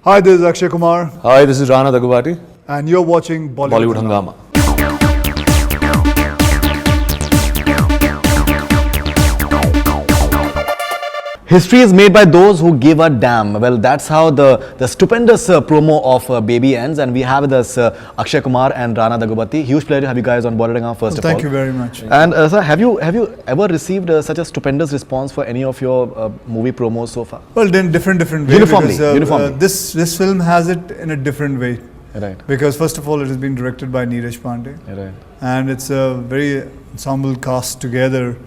Hi, this is Akshay Kumar, Hi, this is Rana Daggubati, and you're watching Bollywood Hungama. History is made by those who give a damn. Well, that's how the stupendous promo of Baby ends, and we have with us Akshay Kumar and Rana Daggubati. Huge pleasure to have you guys on Bollywood Hungama first of all. Thank you very much. And sir, have you ever received such a stupendous response for any of your movie promos so far? Well, then different way. Uniformly. This film has it in a different way. Right. Because first of all, it has been directed by Neeraj Pandey. Right. And it's a very ensemble cast together.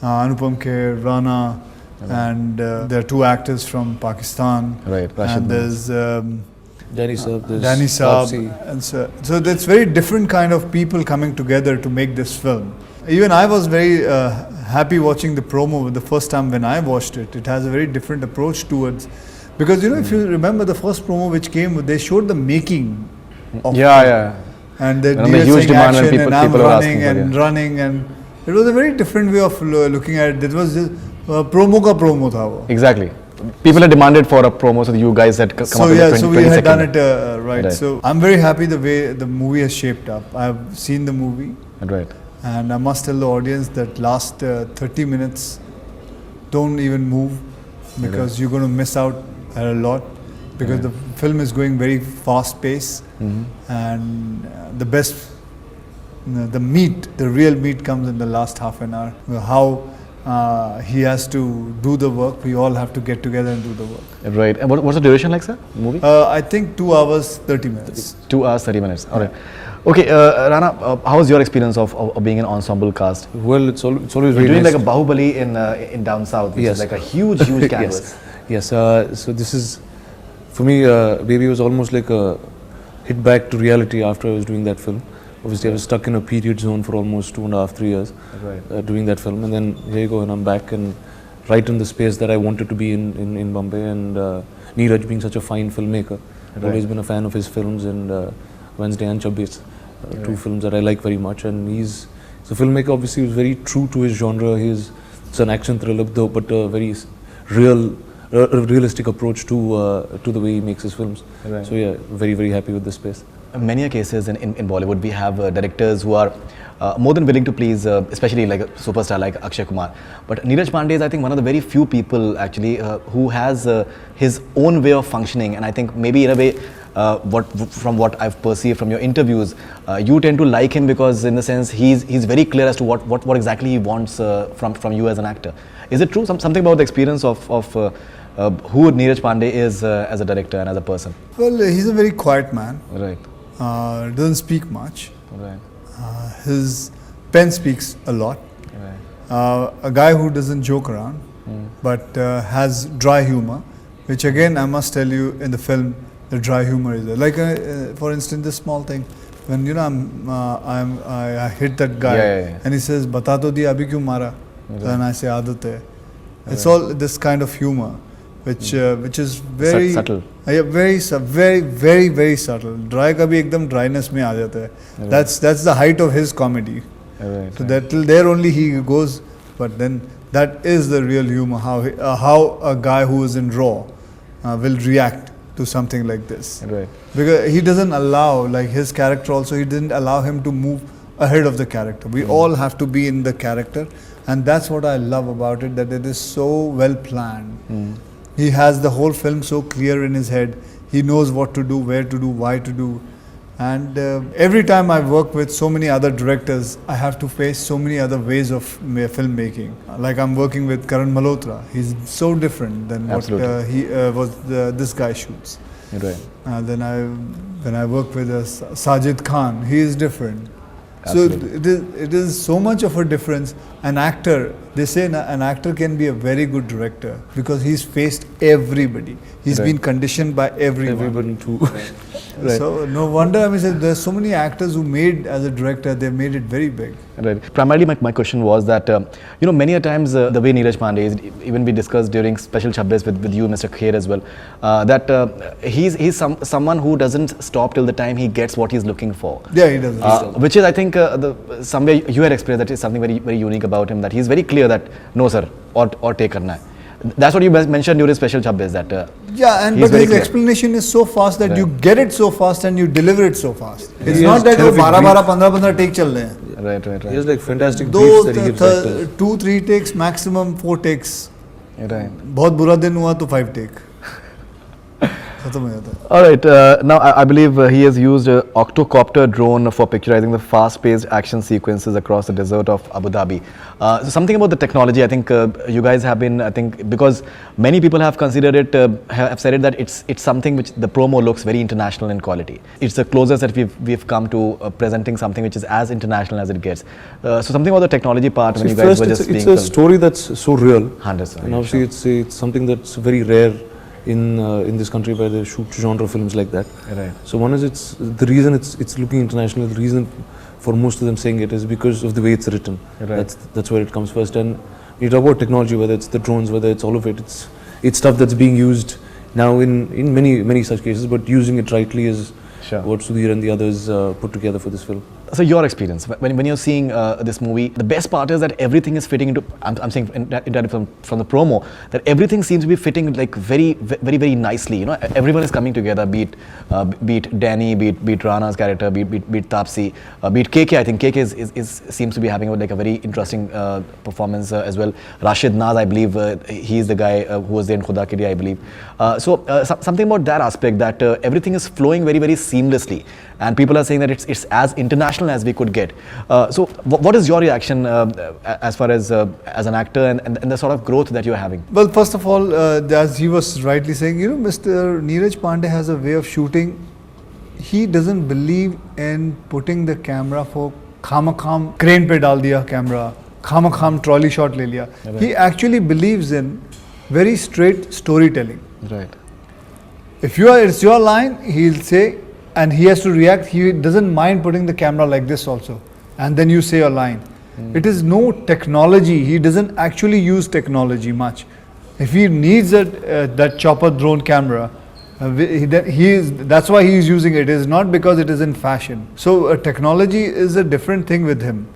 Anupam Kher, Rana. And there are two actors from Pakistan. Right. And there's Danny Saab, Danny Saab. And so that's very different kind of people coming together to make this film. Even I was very happy watching the promo the first time when I watched it. It has a very different approach towards, because if you remember the first promo which came, they showed the making of and the huge demand action, when people are running and it was a very different way of looking at it. It was just promo ka promo tha wo. Exactly. People had demanded for a promo, so you guys had come up with 20 so we had done it right. Right. So I'm very happy the way the movie has shaped up. I've seen the movie. Right. And I must tell the audience that last 30 minutes, don't even move, because you're going to miss out a lot, because the film is going very fast pace, and the best, the real meat comes in the last half an hour. How he has to do the work, we all have to get together and do the work. Right. And what's the duration like, sir? Movie? I think 2 hours 30 minutes. 2 hours 30 minutes. All right. Okay, Rana, how was your experience of being an ensemble cast? Well, it's always very doing nice. like a Bahubali in down south, which is like a huge canvas. Yes. So this is, for me, Baby was almost like a hit back to reality after I was doing that film. Obviously, I was stuck in a period zone for almost 2.5 3 years doing that film, and then here you go, and I'm back and right in the space that I wanted to be in Bombay. And Neeraj, being such a fine filmmaker, I've always been a fan of his films, and Wednesday and Chabbis, two films that I like very much. And he's a filmmaker. Obviously, who's very true to his genre. It's an action thriller, though, but a very realistic approach to the way he makes his films. Right. So yeah, very happy with this space. Many cases in Bollywood, we have directors who are more than willing to please, especially like a superstar like Akshay Kumar. But Neeraj Pandey is, I think, one of the very few people actually who has his own way of functioning. And I think maybe in a way, from what I've perceived from your interviews, you tend to like him because, in the sense, he's very clear as to what exactly he wants from you as an actor. Is it true? Something about the experience of who Neeraj Pandey is as a director and as a person? Well, he's a very quiet man. Right. Doesn't speak much. Right. His pen speaks a lot. Right. A guy who doesn't joke around, but has dry humor, which again I must tell you, in the film the dry humor is there. Like for instance, this small thing, when I hit that guy and he says, "Bata to diya, abhi kyun mara?" Then I say, "Aadat hai." It's all this kind of humor, which is very subtle. Very subtle. Dry kabhi ekdam dryness mein aa jata hai. That's the height of his comedy. So that till there only he goes, but then that is the real humor. How a guy who is in raw will react to something like this. Right. Because he doesn't allow, like his character also, he didn't allow him to move ahead of the character. We all have to be in the character, and that's what I love about it, that it is so well planned. He has the whole film so clear in his head. He knows what to do, where to do, why to do. And every time I work with so many other directors, I have to face so many other ways of filmmaking. Like I'm working with Karan Malhotra. He's so different than what this guy shoots. Right. Then when I work with Sajid Khan, he is different. Absolutely. So it is so much of a difference. An actor, they say an actor can be a very good director because he's faced everybody. He's been conditioned by everyone. Everyone too. Right. So no wonder, I mean, there's so many actors who made, as a director, they made it very big. Right. Primarily, my question was that, many a times the way Neeraj Pandey is, even we discussed during Special Chabbis with you, Mr. Kher as well, that he's someone who doesn't stop till the time he gets what he's looking for. Yeah, he does. Which is, I think, somewhere you had expressed that is something very, very unique about him, that he's very clear that, no sir, or take karna hai. That's what you mentioned during Special Chabbis, that Yeah, and He's but very his clear. explanation is so fast that you get it so fast and you deliver it so fast. It's He not has that वो terrific 12 15 take चल रहे हैं. Right, right, He right. has like fantastic दो briefs that he gives actors. 2-3 takes maximum 4 takes. Right. बहुत बुरा दिन हुआ तो 5 take. खत्म हो जाता है. All right. Now, I believe he has used Octocopter drone for picturizing the fast-paced action sequences across the desert of Abu Dhabi. So something about the technology, I think you guys have been, I think, because many people have considered it, have said it that it's something which the promo looks very international in quality. It's the closest that we've come to presenting something which is as international as it gets. So something about the technology part when you guys were just being it's a filmed. story that's so real. 100%. And obviously it's something that's very rare in this country where they shoot genre films like that. Right. So one is it's the reason it's looking international. The reason for most of them saying it is because of the way it's written. Right. That's where it comes first. And you talk about technology, whether it's the drones, whether it's all of it. It's stuff that's being used now in many such cases. But using it rightly is what Sudhir and the others put together for this film. So your experience when you're seeing this movie, the best part is that everything is fitting into. I'm saying entirely from the promo that everything seems to be fitting like very nicely. You know, everyone is coming together. Be it Danny, be it Rana's character, be it Taapsee, be it KK. I think KK seems to be having like a very interesting performance as well. Rashid Naz, I believe he is the guy who was there in Khuda Ke Liye, I believe. Something about that aspect that everything is flowing very seamlessly, and people are saying that it's as international as we could get. So what is your reaction as far as an actor and the sort of growth that you're having? Well, first of all, as he was rightly saying, you know, Mr. Neeraj Pandey has a way of shooting. He doesn't believe in putting the camera for kham crane pe dal diya camera, kham trolley shot le liya. Right. He actually believes in very straight storytelling. Right. If it's your line, he'll say, and he has to react. He doesn't mind putting the camera like this also, and then you say your line. It is no technology. He doesn't actually use technology much. If he needs that chopper drone camera, that's why he is using it. It is not because it is in fashion. So technology is a different thing with him.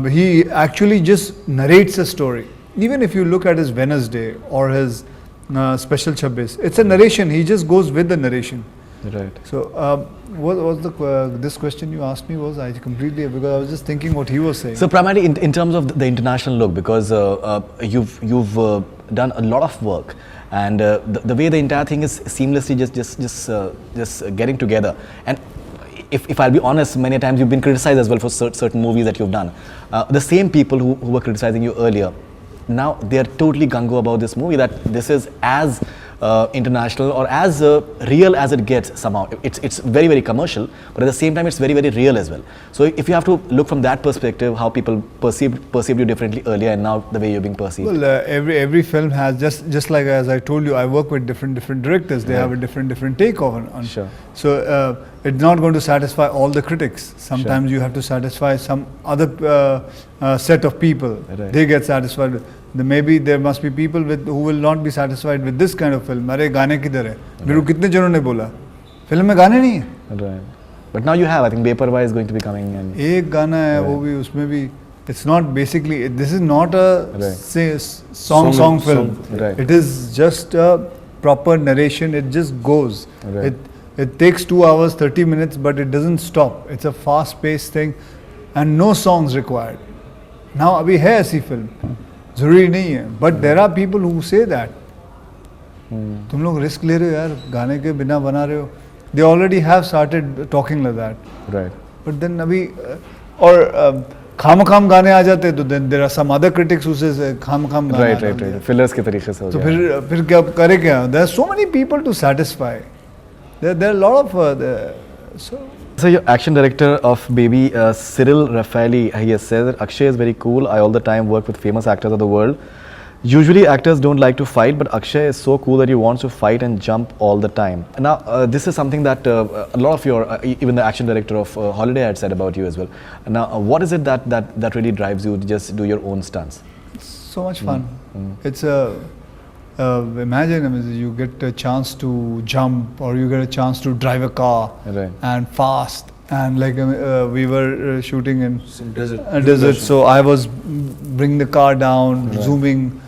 He actually just narrates a story. Even if you look at his Wednesday or his Special Chabbis, it's a narration. He just goes with the narration. Right. So, what was this question you asked me was I completely, because I was just thinking what he was saying. So primarily in terms of the international look, because you've done a lot of work, and the way the entire thing is seamlessly just getting together. And if I'll be honest, many times you've been criticized as well for certain movies that you've done. The same people who were criticizing you earlier, now they are totally gung-ho about this movie, that this is as international or as real as it gets somehow. It's very commercial, but at the same time it's very real as well. So if you have to look from that perspective, how people perceived you differently earlier and now the way you're being perceived. Well, every film has just like as I told you, I work with different directors. They have a different take on. Sure. So it's not going to satisfy all the critics. Sometimes you have to satisfy some other set of people. Right. They get satisfied with. Maybe there must be people who will not be satisfied with this kind of film. अरे गाने किधर है? मेरे को कितने जनों ने बोला फिल्म में गाने नहीं है. Right. But now you have, I think Beparwa is going to be coming. And एक गाना है वो भी उसमें भी. It's not basically. This is not a say song film. Right. It is just a proper narration. It just goes. Right. It takes 2 hours 30 minutes, but it doesn't stop. It's a fast-paced thing, and no songs required. Now अभी है ऐसी film. जरूरी नहीं है, but there are people who say that तुम लोग risk ले रहे हो यार, गाने के बिना बना रहे हो. They already have started talking like that. Right. But then अभी और खाम गाने आ जाते तो then there are some other critics who says खाम Right. Fillers के तरीके से हो तो गया. फिर क्या करे क्या? There are so many people to satisfy. There are a lot of So your action director of Baby, Cyril Raffaelli, he has said that Akshay is very cool. I all the time work with famous actors of the world. Usually actors don't like to fight, but Akshay is so cool that he wants to fight and jump all the time. Now this is something that a lot of your, even the action director of Holiday had said about you as well. Now what is it that really drives you to just do your own stunts? so much fun. It's imagine, I mean, you get a chance to jump or you get a chance to drive a car and fast, and like we were shooting in some desert, so I was bringing the car down, zooming.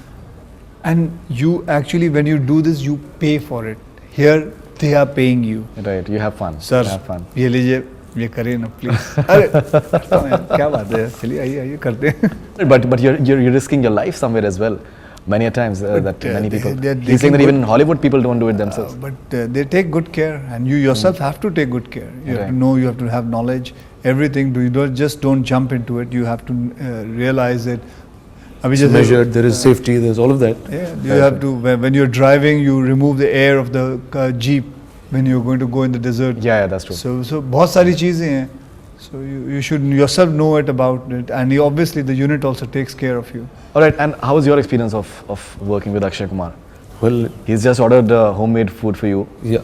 And you actually, when you do this, you pay for it. Here, they are paying you. Right, you have fun. Sir, you have fun. ये लीजिए, ये करिए ना please. अरे, करता हूँ यार, क्या बात है? चलिए आइए करते हैं. But you're risking your life somewhere as well. Many a times that many people. they're He's saying that taking even in Hollywood people don't do it themselves. But they take good care, and you yourself have to take good care. You have to know, you have to have knowledge, everything. Don't jump into it. You have to realize it. It's measured, there is safety, there's all of that. Yeah, you have to, when you're driving, you remove the air of the Jeep when you're going to go in the desert. Yeah, that's true. So बहुत सारी चीजें हैं. So you should yourself know it about it, and obviously the unit also takes care of you. All right, and how was your experience of working with Akshay Kumar? Well, He's just ordered homemade food for you. yeah.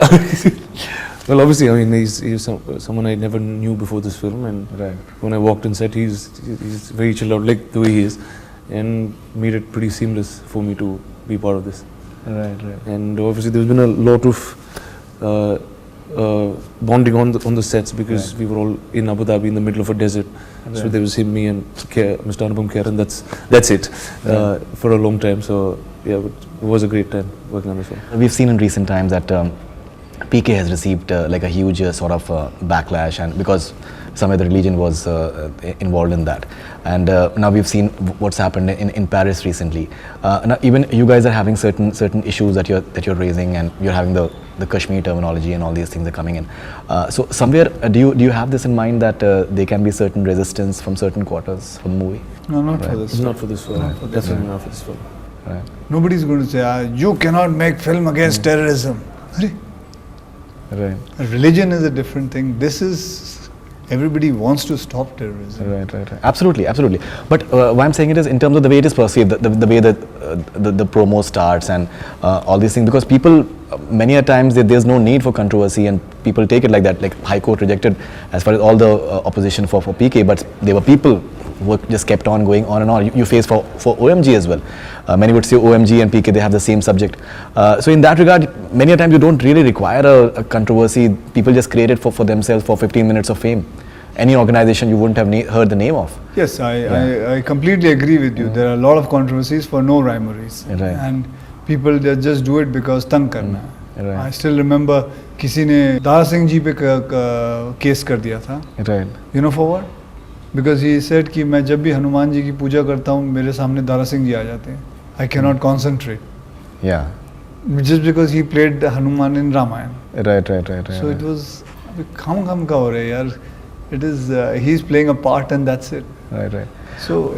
Well, obviously, I mean, he's someone I never knew before this film, and when I walked in set, he's very chilled out, like the way he is, and made it pretty seamless for me to be part of this. Right. And obviously, there's been a lot of bonding on the sets because we were all in Abu Dhabi in the middle of a desert. So there was him, me, and Mr. Anupam Kher, and that's it for a long time. So yeah, it was a great time working on this film. We've seen in recent times that PK has received like a huge sort of backlash, and because some of the religion was involved in that. And now we've seen what's happened in Paris recently. Now even you guys are having certain issues that you're raising, and you're having the Kashmir terminology and all these things are coming in. So somewhere, do you have this in mind that there can be certain resistance from certain quarters from the movie? No, not for this. Not for this film. Definitely not for this film. Right. Nobody's going to say, you cannot make film against terrorism. Right. Religion is a different thing. This is, everybody wants to stop terrorism. Right. Absolutely. But why I'm saying it is in terms of the way it is perceived, the way that the promo starts and all these things, because people, many a times there's no need for controversy, and people take it like that. Like High Court rejected as far as all the opposition for PK, but there were people who just kept on going on and on. You face for OMG as well. Many would say OMG and PK, they have the same subject. So in that regard, many a times you don't really require a controversy. People just create it for themselves for 15 minutes of fame. Any organization you wouldn't have heard the name of. Yes, I completely agree with you. There are a lot of controversies for no rhyme or reason. Right. And people they just do it because tang karna hai. Right. I still remember किसी ने दारा सिंह जी पे case कर दिया था. Right. You know for what? Because he said कि मैं जब भी हनुमान जी की पूजा करता हूँ मेरे सामने दारा सिंह जी आ जाते हैं. I cannot concentrate. Yeah. Just because he played Hanuman in Ramayana. Right. So it was kham ka ho raha hai yaar. It is he's playing a part and that's it. Right. So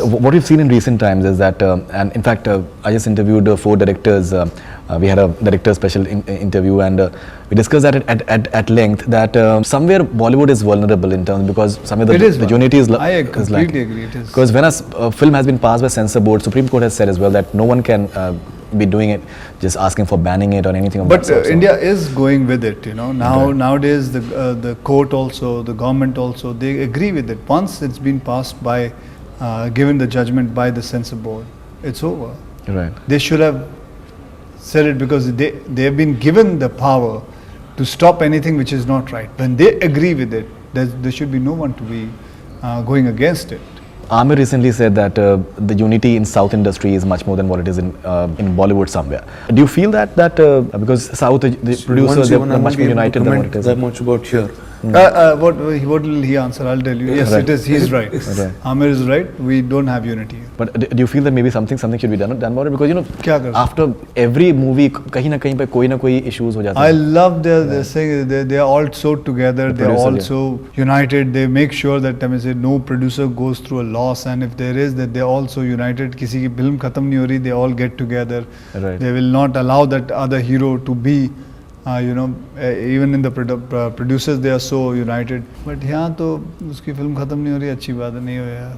what we've seen in recent times is that, and in fact, I just interviewed 4 directors. We had a director special interview, and we discussed that at length that somewhere Bollywood is vulnerable in terms, because somewhere the unity is I completely agree. It is because when a film has been passed by censor board, Supreme Court has said as well that no one can be doing it, just asking for banning it or anything of that sort. But India is going with it, you know. Nowadays the court also, the government also, they agree with it. Once it's been passed by, given the judgment by the censor board, it's over. Right. They should have said it because they have been given the power to stop anything which is not right. When they agree with it, there should be no one to be going against it. Aamir recently said that the unity in South industry is much more than what it is in Bollywood somewhere. Do you feel that because South the producers are much more united than what it is? That much about here. What will he answer? I'll tell you. Yes, it is. He's right. Aamir is right. We don't have unity. But do you feel that maybe something should be done about it? Because you know, after every movie, kahin na koi issues ho jata hai. I love their saying they are all so together. They are all so united. They make sure that no producer goes through a loss, and if there is, that they are all so united. Kisi ki film khatam nahi ho rahi, they all get together. Right. They will not allow that other hero to be. Even in the producers they are so united. But यहाँ तो उसकी film खत्म नहीं हो रही, अच्छी बात नहीं हो यार.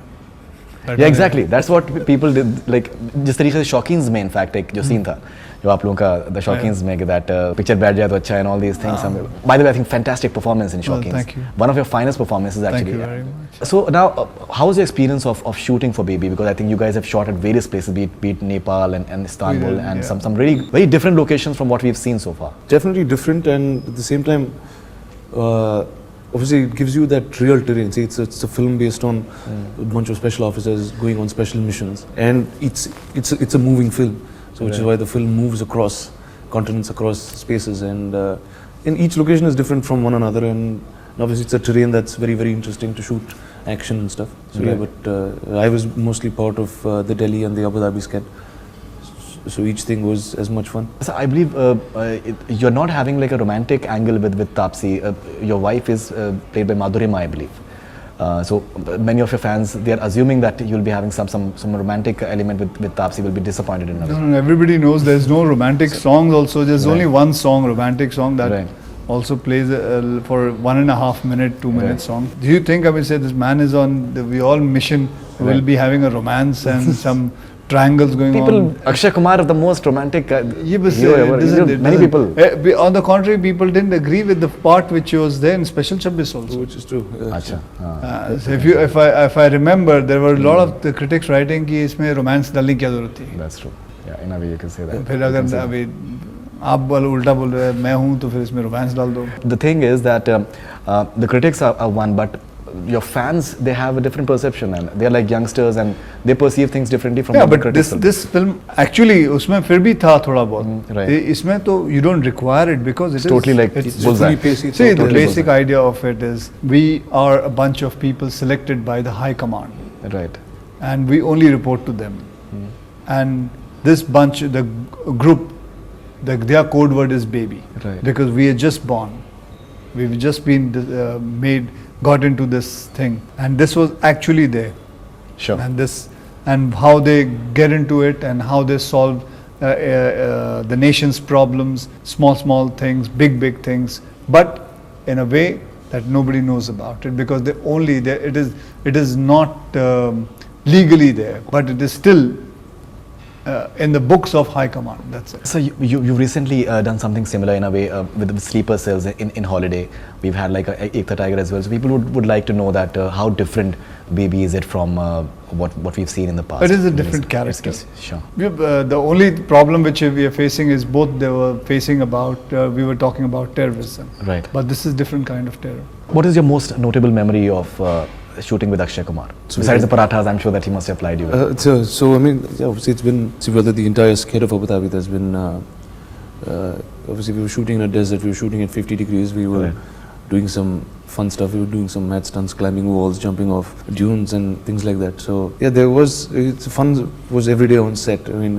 Yeah, exactly. That's what people did. Like जिस तरीके से Shawkins में in fact एक जो scene था, जो आप लोगों का the Shawkins में that picture बैठ जाए तो अच्छा and all these things. By the way, I think fantastic performance in Shawkins. Thank you. One of your finest performances actually. Thank you very much. So now, how was your experience of shooting for Baby? Because I think you guys have shot at various places, be it Nepal and Istanbul, and some really very different locations from what we've seen so far. Definitely different, and at the same time, obviously it gives you that real terrain. See, it's a film based on a bunch of special officers going on special missions, and it's a moving film. So which is why the film moves across continents, across spaces, and in each location is different from one another, and obviously it's a terrain that's very, very interesting to shoot action and stuff. So yeah, but I was mostly part of the Delhi and the Abu Dhabi sketch. So each thing was as much fun. So I believe you're not having like a romantic angle with Taapsee. Your wife is played by Madhurima, I believe. So many of your fans, they are assuming that you'll be having some romantic element with Taapsee. Will be disappointed in a way. No, everybody knows there's no romantic songs. Also, there's only one song, romantic song that also plays for 1.5 minute, 2 minute song. Do you think I will say this man is on the we all mission? Will be having a romance and some triangles going on. Akshay Kumar is the most romantic hero ever. Many people. On the contrary, people didn't agree with the part which was there in Special 26 also. Which is true. So if I remember, there were a lot of the critics writing कि इसमें romance डालने की क्या ज़रूरत थी. That's true. Yeah, in a way you can say that. फिर अगर अभी आप उल्टा बोल रहे हैं मैं हूँ तो फिर इसमें romance डाल दो. The thing is that the critics are one, but your fans, they have a different perception and they are like youngsters and they perceive things differently from but this film actually उसमें फिर भी था थोड़ा बहुत. Right. इसमें तो you don't require it because it's totally like bullseye. See, the basic idea of it is we are a bunch of people selected by the high command. Right. And we only report to them. And this bunch, the group, their code word is baby. Right. Because we are just born. We've just been got into this thing, and this was actually there. Sure. And how they get into it and how they solve the nation's problems, small things, big things, but in a way that nobody knows about it because it is not legally there, but it is still in the books of High Command. That's it. So you recently done something similar in a way with sleeper cells in Holiday. We've had like Ek Tha Tiger as well. So people would like to know that how different Baby is it from what we've seen in the past. It is a different character. Sure. The only problem which we are facing is both they were facing about, we were talking about terrorism. Right. But this is different kind of terror. What is your most notable memory of shooting with Akshay Kumar? So besides the parathas, I'm sure that he must have applied you. So I mean, obviously it's been, whether the entire sketch of Abu Dhabi, there's been, obviously we were shooting in a desert, we were shooting at 50 degrees, we were doing some fun stuff, we were doing some mad stunts, climbing walls, jumping off dunes and things like that. So yeah, fun was every day on set. I mean,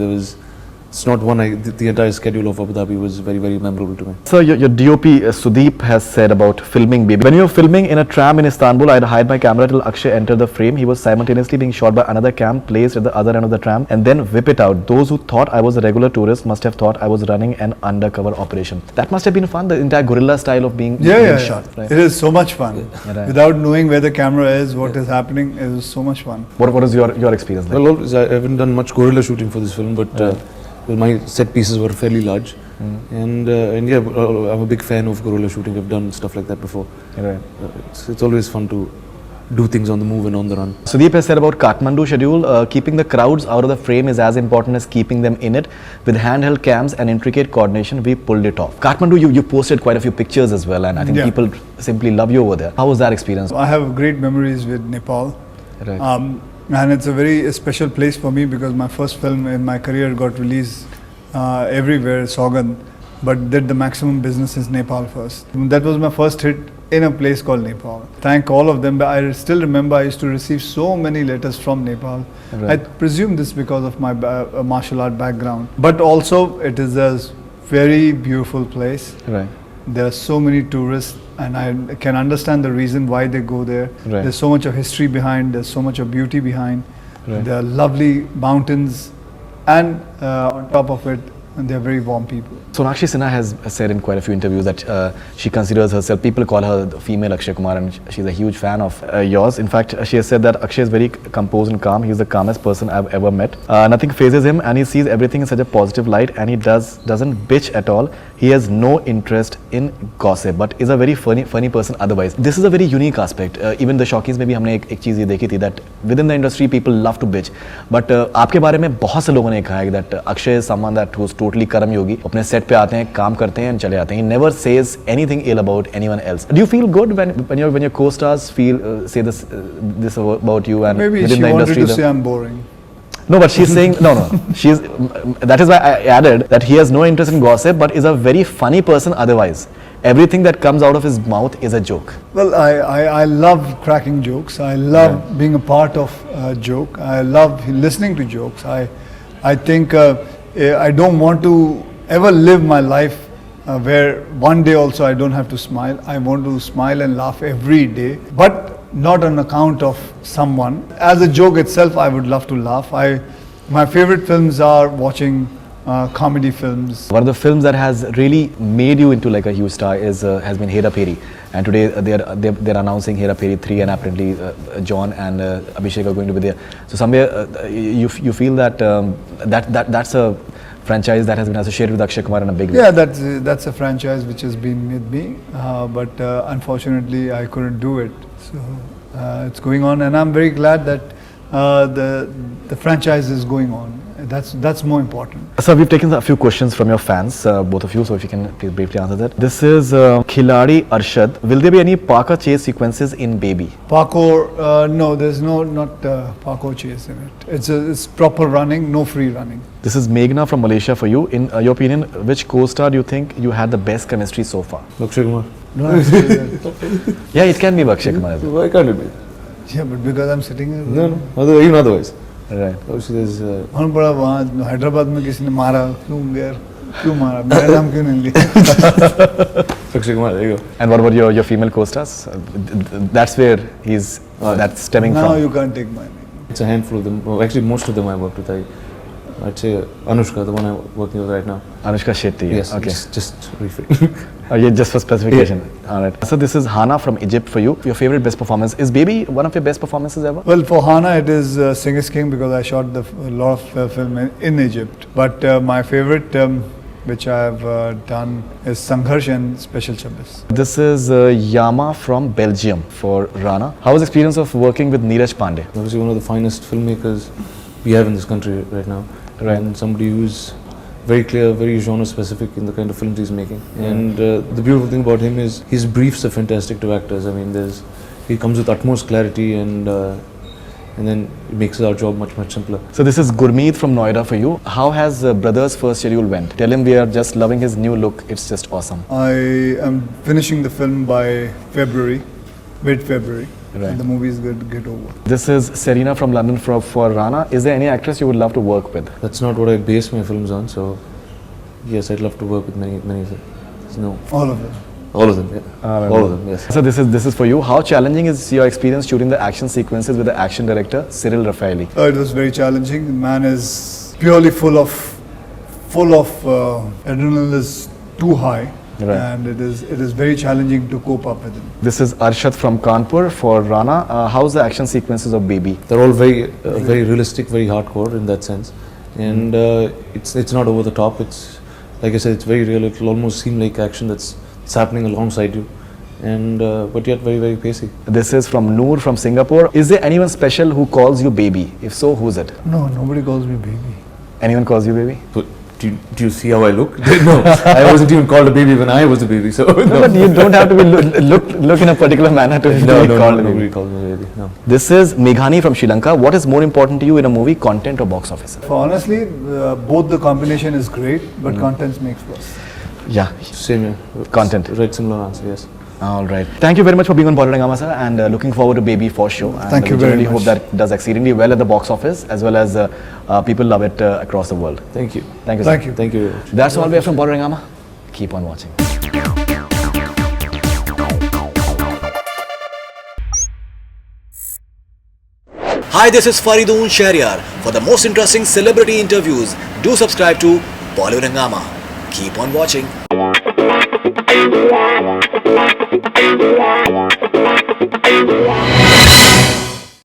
it's not one, the entire schedule of Abu Dhabi was very, very memorable to me. So your DOP Sudeep has said about filming Baby. When you were filming in a tram in Istanbul, I had hide my camera till Akshay entered the frame. He was simultaneously being shot by another cam placed at the other end of the tram and then whip it out. Those who thought I was a regular tourist must have thought I was running an undercover operation. That must have been fun, the entire guerrilla style of being shot. Right? It is so much fun. Right. Without knowing where the camera is, what is happening, it was so much fun. What is your experience like? Well, I haven't done much guerrilla shooting for this film, but well, my set pieces were fairly large, and yeah, I'm a big fan of guerrilla shooting. I've done stuff like that before. Right. It's always fun to do things on the move and on the run. Sudeep has said about Kathmandu schedule, keeping the crowds out of the frame is as important as keeping them in it. With handheld cams and intricate coordination, we pulled it off. Kathmandu, you posted quite a few pictures as well, and I think people simply love you over there. How was that experience? I have great memories with Nepal. Right. And it's a very special place for me because my first film in my career got released everywhere, Sogan, but did the maximum business in Nepal first. That was my first hit in a place called Nepal. Thank all of them, but I still remember I used to receive so many letters from Nepal. Right. I presume this because of my martial art background. But also it is a very beautiful place. Right. There are so many tourists and I can understand the reason why they go there. Right. There's so much of history behind, there's so much of beauty behind. Right. There are lovely mountains and on top of it, they're very warm people. Sonakshi Sinha has said in quite a few interviews that she considers herself, people call her the female Akshay Kumar and she's a huge fan of yours. In fact, she has said that Akshay is very composed and calm. He's the calmest person I've ever met. Nothing phases him and he sees everything in such a positive light and he doesn't bitch at all. He has no interest in gossip but is a very funny person otherwise. This is a very unique aspect. Even the Shaukeens में भी हमने एक चीज़ ये देखी थी that within the industry people love to bitch. But आपके बारे में बहुत से लोगों ने कहा है that Akshay is someone that who's totally karam yogi. अपने set पे आते हैं, काम करते हैं, चले जाते हैं. He never says anything ill about anyone else. Do you feel good when your co-stars say this about you and Maybe within she the wanted industry? to say I'm boring. No, but she's saying no. She's that is why I added that he has no interest in gossip, but is a very funny person otherwise. Everything that comes out of his mouth is a joke. Well, I love cracking jokes. I love being a part of a joke. I love listening to jokes. I think I don't want to ever live my life where one day also I don't have to smile. I want to smile and laugh every day, but not on account of someone. As a joke itself, I would love to laugh. My favorite films are watching comedy films. One of the films that has really made you into like a huge star has been Hera Pheri, and today they're announcing Hera Pheri 3, and apparently John and Abhishek are going to be there. So somewhere you feel that that's a franchise that has been associated with Akshay Kumar in a big way. Yeah, that's a franchise which has been with me, but unfortunately I couldn't do it. So it's going on, and I'm very glad that the franchise is going on. That's more important. So we've taken a few questions from your fans, both of you. So if you can please briefly answer that. This is Khiladi Arshad. Will there be any parkour chase sequences in Baby? Parkour, no, there's not parkour chase in it. It's proper running, no free running. This is Meghna from Malaysia for you. In your opinion, which co-star do you think you had the best chemistry so far? Akshay Kumar. No, actually, Yeah, it can be Akshay Kumar as well. Why can't it be? yeah, but because I'm sitting here. No. Even otherwise. Right. Obviously, there's. कौन बड़ा वहाँ हैदराबाद में किसी ने मारा क्यों मारा मेरा नाम क्यों नहीं लिया Akshay Kumar, there you go. And what about your female co-stars? That's where that's stemming now from. you can't take my name. It's a handful of them. Well, actually, most of them I worked with. I'd say Anushka, the one I'm working with right now. Anushka Shetty. Yes, Okay. just refrain. Yeah, just for specification. All right. So this is Hana from Egypt for you. Your favorite best performance is Baby one of your best performances ever? Well, for Hana it is Singer's King because I shot a lot of film in Egypt. But my favorite which I have done is Sangharsh and Special Chabis. This is Yama from Belgium for Rana. How was the experience of working with Neeraj Pandey? Obviously, one of the finest filmmakers we have in this country right now. Right. And somebody who's very clear, very genre specific in the kind of films he's making. And the beautiful thing about him is his briefs are fantastic to actors. I mean, he comes with utmost clarity and then it makes our job much simpler. So this is Gurmeet from Noida for you. How has Brothers First Schedule went? Tell him we are just loving his new look. It's just awesome. I am finishing the film by February, mid-February. Right. And the movie is going to get over. This is Serena from London for Rana. Is there any actress you would love to work with? That's not what I base my films on, so yes, I'd love to work with many of them. No. All of them. All of them, yeah. All of them, yes. So this is for you. How challenging is your experience shooting the action sequences with the action director Cyril Raffaelli? It was very challenging. The man is purely full of adrenaline is too high. Right. And it is very challenging to cope up with him. This is Arshad from Kanpur for Rana. How's the action sequences of Baby? They're all very realistic, very hardcore in that sense. And it's not over the top. It's, like I said, it's very real. It'll almost seem like action that's happening alongside you. And but yet very pacey. This is from Noor from Singapore. Is there anyone special who calls you Baby? If so, who's it? No, nobody calls me baby. Anyone calls you Baby? But do you see how I look? No, I wasn't even called a baby when I was a baby. So No, but you don't have to be look in a particular manner to be called a baby. Nobody calls me a baby. No. This is Meghani from Sri Lanka. What is more important to you in a movie, content or box office? Honestly, both the combination is great, but content makes worse. Yeah, Same here. Content. Right, similar answer. Yes. all right. Thank you very much for being on Bollywood Hungama, sir, and looking forward to Baby for sure. And Thank you we very really much. hope that it does exceedingly well at the box office, as well as people love it across the world. Thank you. Thank you, sir. Thank you. Thank you very much. That's all we have from Bollywood Hungama. Keep on watching. Hi, this is Faridoon Shahryar. For the most interesting celebrity interviews, do subscribe to Bollywood Hungama. Keep on watching.